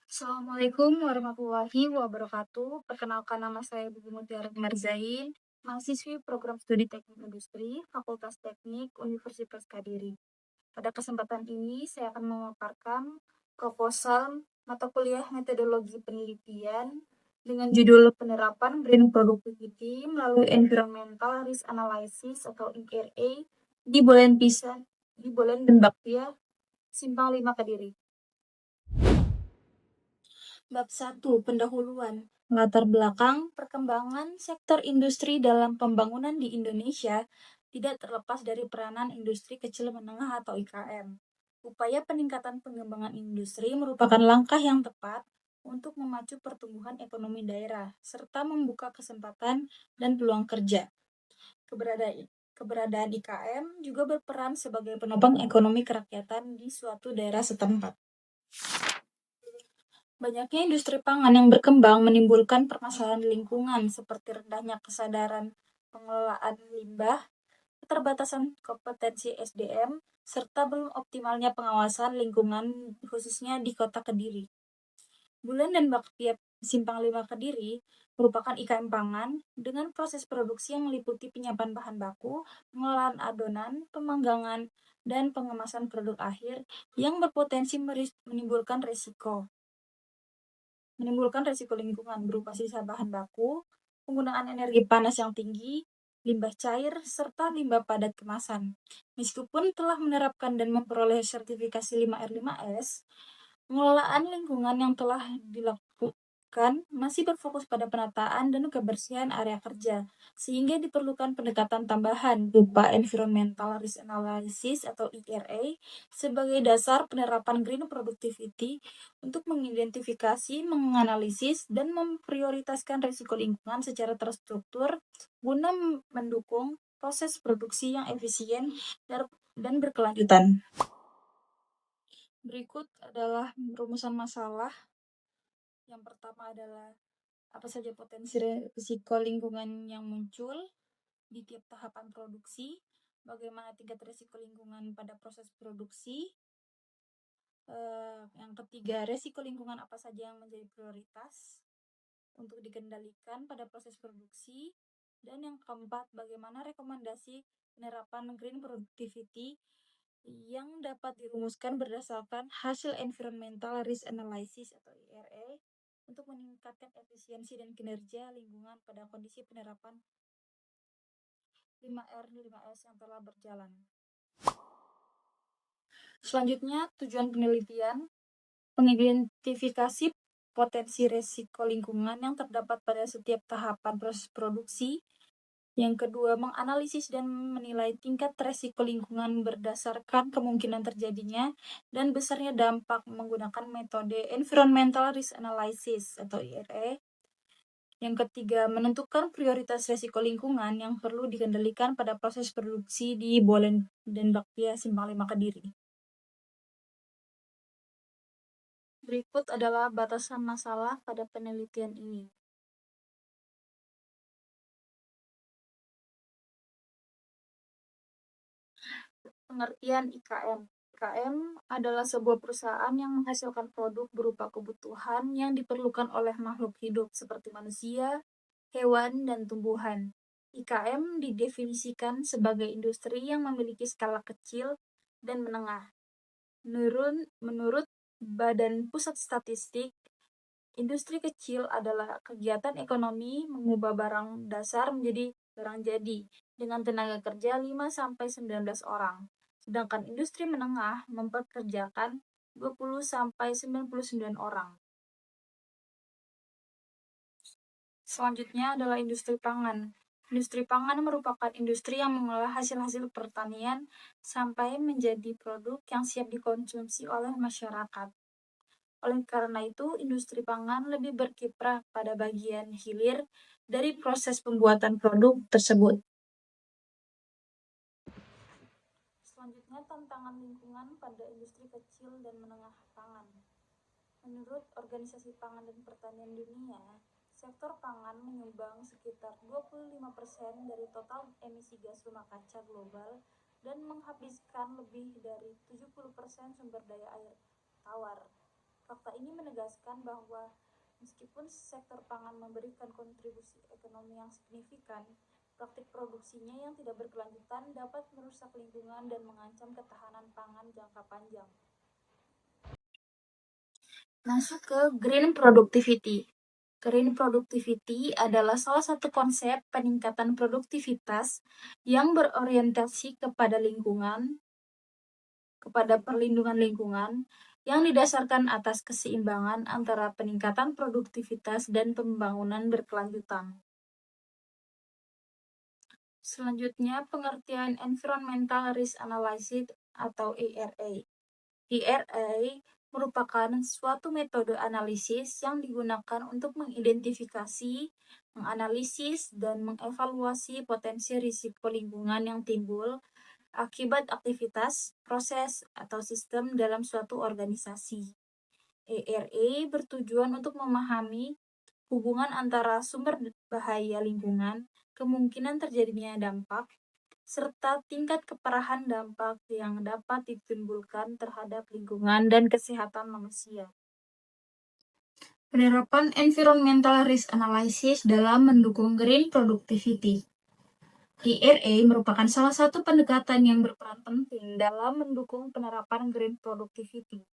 Assalamualaikum warahmatullahi wabarakatuh. Perkenalkan nama saya Bibi Mutiara Marzain, mahasiswi program studi Teknik Industri, Fakultas Teknik Universitas Kediri. Pada kesempatan ini, saya akan memaparkan proposal mata kuliah metodologi penelitian dengan judul penerapan Green Productivity melalui Environmental Risk Analysis atau ERA di Bolen dan Bakpia, Simpang 5 Kediri. Bab 1. Pendahuluan. Latar belakang perkembangan sektor industri dalam pembangunan di Indonesia tidak terlepas dari peranan industri kecil menengah atau IKM. Upaya peningkatan pengembangan industri merupakan langkah yang tepat untuk memacu pertumbuhan ekonomi daerah serta membuka kesempatan dan peluang kerja. Keberadaan IKM juga berperan sebagai penopang ekonomi kerakyatan di suatu daerah setempat. Banyaknya industri pangan yang berkembang menimbulkan permasalahan lingkungan seperti rendahnya kesadaran pengelolaan limbah, keterbatasan kompetensi SDM, serta belum optimalnya pengawasan lingkungan khususnya di kota Kediri. Bulan dan Bakpia Simpang 5 Kediri merupakan IKM pangan dengan proses produksi yang meliputi penyiapan bahan baku, pengelolaan adonan, pemanggangan, dan pengemasan produk akhir yang berpotensi menimbulkan resiko lingkungan berupa sisa bahan baku, penggunaan energi panas yang tinggi, limbah cair, serta limbah padat kemasan. Meskipun telah menerapkan dan memperoleh sertifikasi 5R5S, pengelolaan lingkungan yang telah dilakukan masih berfokus pada penataan dan kebersihan area kerja, sehingga diperlukan pendekatan tambahan berupa Environmental Risk Analysis atau ERA sebagai dasar penerapan Green Productivity untuk mengidentifikasi, menganalisis, dan memprioritaskan risiko lingkungan secara terstruktur guna mendukung proses produksi yang efisien dan berkelanjutan. Berikut adalah rumusan masalah. Yang pertama adalah apa saja potensi risiko lingkungan yang muncul di tiap tahapan produksi, bagaimana tingkat risiko lingkungan pada proses produksi. Yang ketiga, risiko lingkungan apa saja yang menjadi prioritas untuk dikendalikan pada proses produksi. Dan yang keempat, bagaimana rekomendasi penerapan Green Productivity yang dapat dirumuskan berdasarkan hasil Environmental Risk Analysis atau ERA untuk meningkatkan efisiensi dan kinerja lingkungan pada kondisi penerapan 5R5S yang telah berjalan. Selanjutnya, tujuan penelitian, mengidentifikasi potensi risiko lingkungan yang terdapat pada setiap tahapan proses produksi. Yang kedua, menganalisis dan menilai tingkat risiko lingkungan berdasarkan kemungkinan terjadinya dan besarnya dampak menggunakan metode Environmental Risk Analysis atau ERA. Yang ketiga, menentukan prioritas risiko lingkungan yang perlu dikendalikan pada proses produksi di Bolen dan Bakpia Simpang 5 Kediri. Berikut adalah batasan masalah pada penelitian ini. Pengertian IKM. IKM adalah sebuah perusahaan yang menghasilkan produk berupa kebutuhan yang diperlukan oleh makhluk hidup seperti manusia, hewan, dan tumbuhan. IKM didefinisikan sebagai industri yang memiliki skala kecil dan menengah. Menurut Badan Pusat Statistik, industri kecil adalah kegiatan ekonomi mengubah barang dasar menjadi barang jadi dengan tenaga kerja 5-19 orang. Sedangkan industri menengah mempekerjakan 20-99 orang. Selanjutnya adalah industri pangan. Industri pangan merupakan industri yang mengolah hasil-hasil pertanian sampai menjadi produk yang siap dikonsumsi oleh masyarakat. Oleh karena itu, industri pangan lebih berkiprah pada bagian hilir dari proses pembuatan produk tersebut. Selanjutnya, tantangan lingkungan pada industri kecil dan menengah pangan. Menurut Organisasi Pangan dan Pertanian Dunia, sektor pangan menyumbang sekitar 25% dari total emisi gas rumah kaca global dan menghabiskan lebih dari 70% sumber daya air tawar. Fakta ini menegaskan bahwa meskipun sektor pangan memberikan kontribusi ekonomi yang signifikan, praktik produksinya yang tidak berkelanjutan dapat merusak lingkungan dan mengancam ketahanan pangan jangka panjang. Masuk ke green productivity. Green productivity adalah salah satu konsep peningkatan produktivitas yang berorientasi kepada perlindungan lingkungan yang didasarkan atas keseimbangan antara peningkatan produktivitas dan pembangunan berkelanjutan. Selanjutnya, pengertian Environmental Risk Analysis atau ERA. ERA merupakan suatu metode analisis yang digunakan untuk mengidentifikasi, menganalisis, dan mengevaluasi potensi risiko lingkungan yang timbul akibat aktivitas, proses, atau sistem dalam suatu organisasi. ERA bertujuan untuk memahami hubungan antara sumber bahaya lingkungan, kemungkinan terjadinya dampak, serta tingkat keparahan dampak yang dapat ditimbulkan terhadap lingkungan dan kesehatan manusia. Penerapan Environmental Risk Analysis dalam mendukung Green Productivity. ERA merupakan salah satu pendekatan yang berperan penting dalam mendukung penerapan Green Productivity.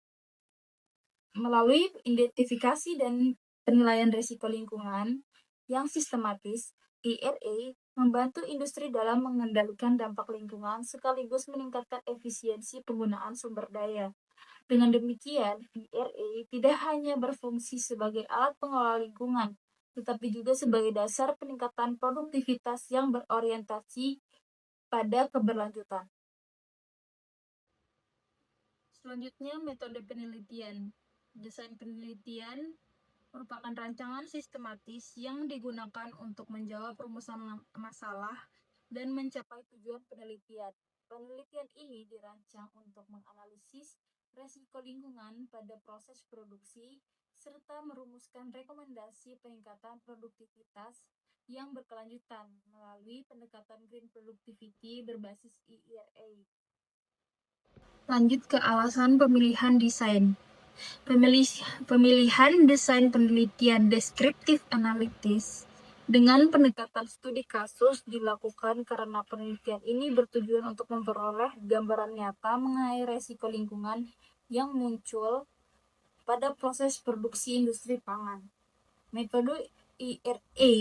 Melalui identifikasi dan penilaian risiko lingkungan yang sistematis, ERA membantu industri dalam mengendalikan dampak lingkungan sekaligus meningkatkan efisiensi penggunaan sumber daya. Dengan demikian, ERA tidak hanya berfungsi sebagai alat pengelola lingkungan, tetapi juga sebagai dasar peningkatan produktivitas yang berorientasi pada keberlanjutan. Selanjutnya, metode penelitian. Desain penelitian merupakan rancangan sistematis yang digunakan untuk menjawab rumusan masalah dan mencapai tujuan penelitian. Penelitian ini dirancang untuk menganalisis resiko lingkungan pada proses produksi serta merumuskan rekomendasi peningkatan produktivitas yang berkelanjutan melalui pendekatan Green Productivity berbasis ERA. Lanjut ke alasan pemilihan desain. Pemilihan desain penelitian deskriptif analitis dengan pendekatan studi kasus dilakukan karena penelitian ini bertujuan untuk memperoleh gambaran nyata mengenai resiko lingkungan yang muncul pada proses produksi industri pangan. Metode ERA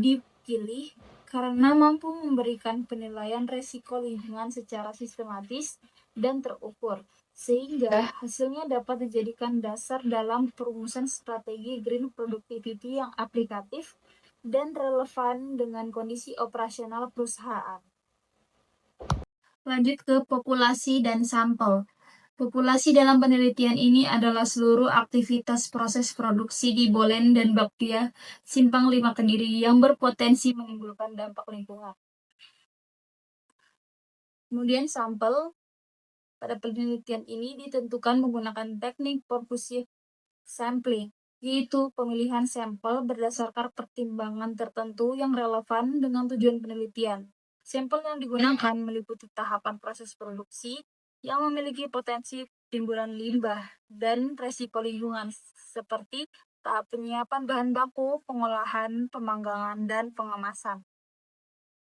dipilih karena mampu memberikan penilaian resiko lingkungan secara sistematis dan terukur, sehingga hasilnya dapat dijadikan dasar dalam perumusan strategi Green Productivity yang aplikatif dan relevan dengan kondisi operasional perusahaan. Lanjut ke populasi dan sampel. Populasi dalam penelitian ini adalah seluruh aktivitas proses produksi di Bolen dan Bakpia Simpang 5 Kediri yang berpotensi menimbulkan dampak lingkungan. Kemudian sampel pada penelitian ini ditentukan menggunakan teknik purposive sampling, yaitu pemilihan sampel berdasarkan pertimbangan tertentu yang relevan dengan tujuan penelitian. Sampel yang digunakan meliputi tahapan proses produksi yang memiliki potensi timbulan limbah dan resiko lingkungan seperti tahap penyiapan bahan baku, pengolahan, pemanggangan, dan pengemasan.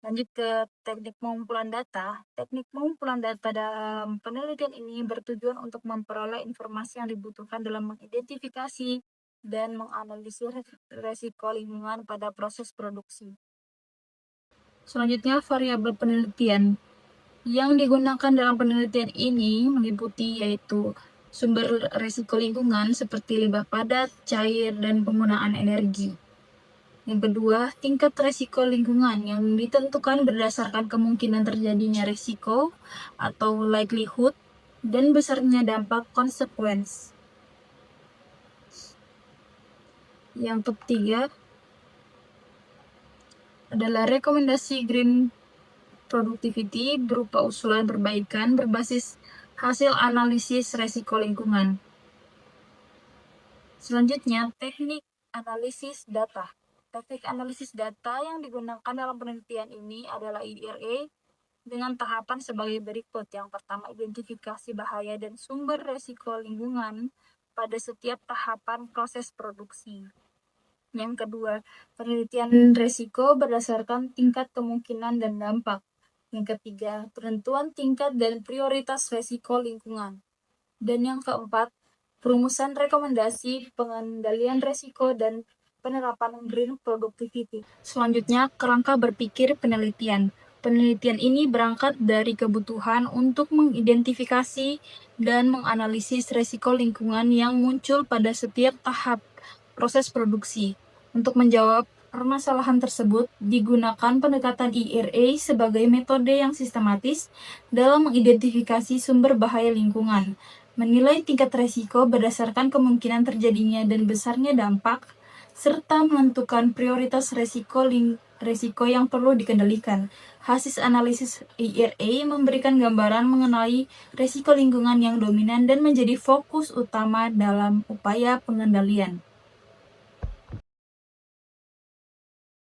Lanjut ke teknik pengumpulan data. Teknik pengumpulan data dalam penelitian ini bertujuan untuk memperoleh informasi yang dibutuhkan dalam mengidentifikasi dan menganalisis resiko lingkungan pada proses produksi. Selanjutnya, variabel penelitian. Yang digunakan dalam penelitian ini meliputi yaitu sumber risiko lingkungan seperti limbah padat, cair, dan penggunaan energi. Yang kedua, tingkat risiko lingkungan yang ditentukan berdasarkan kemungkinan terjadinya risiko atau likelihood dan besarnya dampak consequence. Yang ketiga adalah rekomendasi Green Productivity berupa usulan perbaikan berbasis hasil analisis resiko lingkungan. Selanjutnya, teknik analisis data. Teknik analisis data yang digunakan dalam penelitian ini adalah ERA dengan tahapan sebagai berikut. Yang pertama, identifikasi bahaya dan sumber resiko lingkungan pada setiap tahapan proses produksi. Yang kedua, penelitian risiko berdasarkan tingkat kemungkinan dan dampak. Yang ketiga, penentuan tingkat dan prioritas risiko lingkungan. Dan yang keempat, perumusan rekomendasi pengendalian risiko dan penerapan green productivity. Selanjutnya, kerangka berpikir penelitian. Penelitian ini berangkat dari kebutuhan untuk mengidentifikasi dan menganalisis risiko lingkungan yang muncul pada setiap tahap proses produksi. Untuk menjawab permasalahan tersebut, digunakan pendekatan IRA sebagai metode yang sistematis dalam mengidentifikasi sumber bahaya lingkungan, menilai tingkat risiko berdasarkan kemungkinan terjadinya dan besarnya dampak, serta menentukan prioritas risiko yang perlu dikendalikan. Hasil analisis IRA memberikan gambaran mengenai risiko lingkungan yang dominan dan menjadi fokus utama dalam upaya pengendalian.